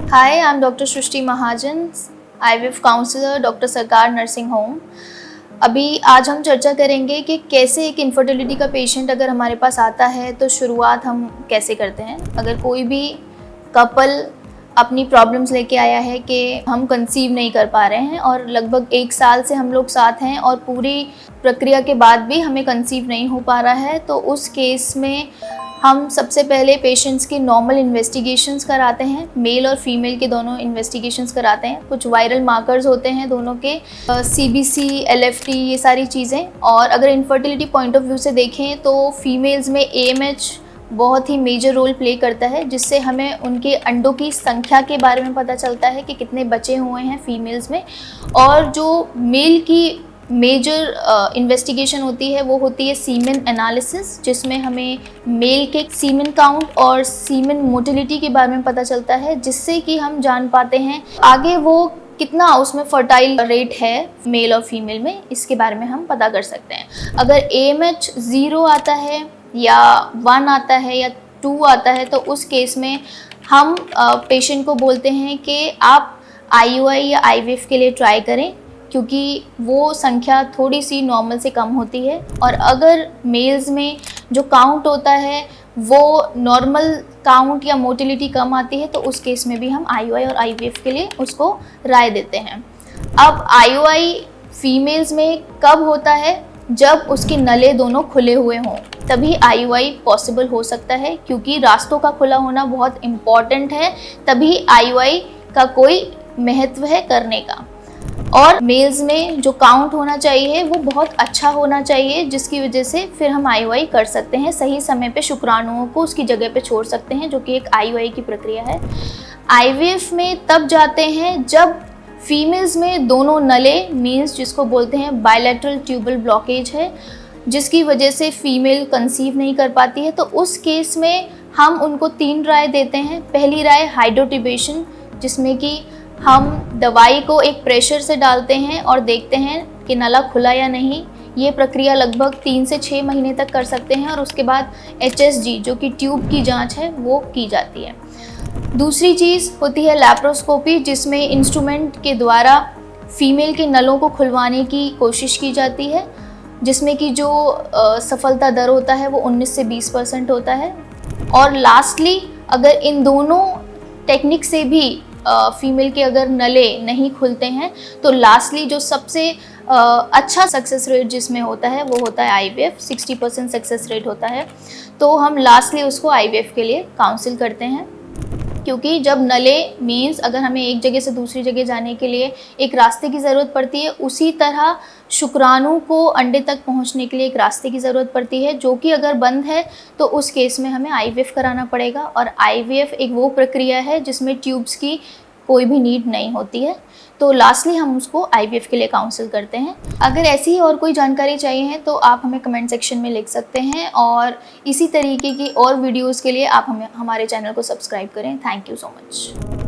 Hi, I'm Dr. Shrishti Mahajan, IVF counsellor doctor Sarkar nursing home. अभी आज हम चर्चा करेंगे कि कैसे एक इनफर्टिलिटी का पेशेंट अगर हमारे पास आता है तो शुरुआत हम कैसे करते हैं। अगर कोई भी कपल अपनी प्रॉब्लम्स लेके आया है कि हम कंसीव नहीं कर पा रहे हैं और लगभग 1 साल से हम लोग साथ हैं और पूरी प्रक्रिया के बाद भी हमें कंसीव नहीं हो पा रहा है, तो उस केस में हम सबसे पहले पेशेंट्स की नॉर्मल इन्वेस्टिगेशंस कराते हैं। मेल और फीमेल के दोनों इन्वेस्टिगेशंस कराते हैं। कुछ वायरल मार्कर्स होते हैं दोनों के, CBC, LFT, ये सारी चीज़ें। और अगर इनफर्टिलिटी पॉइंट ऑफ व्यू से देखें तो फीमेल्स में AMH बहुत ही मेजर रोल प्ले करता है, जिससे हमें उनके अंडों की संख्या के बारे में पता चलता है कि कितने बचे हुए हैं फीमेल्स में। और जो मेल की मेजर इन्वेस्टिगेशन होती है वो होती है सीमेन एनालिसिस, जिसमें हमें मेल के सीमेन काउंट और सीमेन मोटिलिटी के बारे में पता चलता है, जिससे कि हम जान पाते हैं आगे वो कितना उसमें फर्टाइल रेट है मेल और फीमेल में, इसके बारे में हम पता कर सकते हैं। अगर AMH 0 आता है या 1 आता है या 2 आता है तो उस केस में हम पेशेंट को बोलते हैं कि आप IUI या IVF के लिए ट्राई करें, क्योंकि वो संख्या थोड़ी सी नॉर्मल से कम होती है। और अगर मेल्स में जो काउंट होता है वो नॉर्मल काउंट या मोटिलिटी कम आती है तो उस केस में भी हम IUI और IVF के लिए उसको राय देते हैं। अब IUI फीमेल्स में कब होता है? जब उसके नले दोनों खुले हुए हों, तभी IUI पॉसिबल हो सकता है, क्योंकि रास्तों का खुला होना बहुत इम्पॉर्टेंट है, तभी IUI का कोई महत्व है करने का। और मेल्स में जो काउंट होना चाहिए वो बहुत अच्छा होना चाहिए, जिसकी वजह से फिर हम IUI कर सकते हैं। सही समय पे शुक्राणुओं को उसकी जगह पे छोड़ सकते हैं, जो कि एक IUI की प्रक्रिया है। IVF में तब जाते हैं जब फीमेल्स में दोनों नले मीन्स जिसको बोलते हैं बायलैटरल ट्यूबल ब्लॉकेज है, जिसकी वजह से फीमेल कंसीव नहीं कर पाती है। तो उस केस में हम उनको 3 राय देते हैं। पहली राय हाइड्रोटिबेशन, जिसमें कि हम दवाई को एक प्रेशर से डालते हैं और देखते हैं कि नला खुला या नहीं। ये प्रक्रिया लगभग 3 से 6 महीने तक कर सकते हैं और उसके बाद HSG जो कि ट्यूब की जांच है वो की जाती है। दूसरी चीज़ होती है लैप्रोस्कोपी, जिसमें इंस्ट्रूमेंट के द्वारा फीमेल के नलों को खुलवाने की कोशिश की जाती है, जिसमें कि जो सफलता दर होता है वो 19 से 20% होता है। और लास्टली अगर इन दोनों टेक्निक से भी फीमेल के अगर नले नहीं खुलते हैं तो लास्टली जो सबसे अच्छा सक्सेस रेट जिसमें होता है वो होता है IVF। 60% सक्सेस रेट होता है, तो हम लास्टली उसको IVF के लिए काउंसिल करते हैं। क्योंकि जब नले मीन्स अगर हमें एक जगह से दूसरी जगह जाने के लिए एक रास्ते की ज़रूरत पड़ती है, उसी तरह शुक्राणु को अंडे तक पहुंचने के लिए एक रास्ते की ज़रूरत पड़ती है, जो कि अगर बंद है तो उस केस में हमें IVF कराना पड़ेगा। और IVF एक वो प्रक्रिया है जिसमें ट्यूब्स की कोई भी नीड नहीं होती है, तो लास्टली हम उसको IVF के लिए काउंसिल करते हैं। अगर ऐसी ही और कोई जानकारी चाहिए है तो आप हमें कमेंट सेक्शन में लिख सकते हैं, और इसी तरीके की और वीडियोज़ के लिए आप हमें हमारे चैनल को सब्सक्राइब करें। Thank you so much.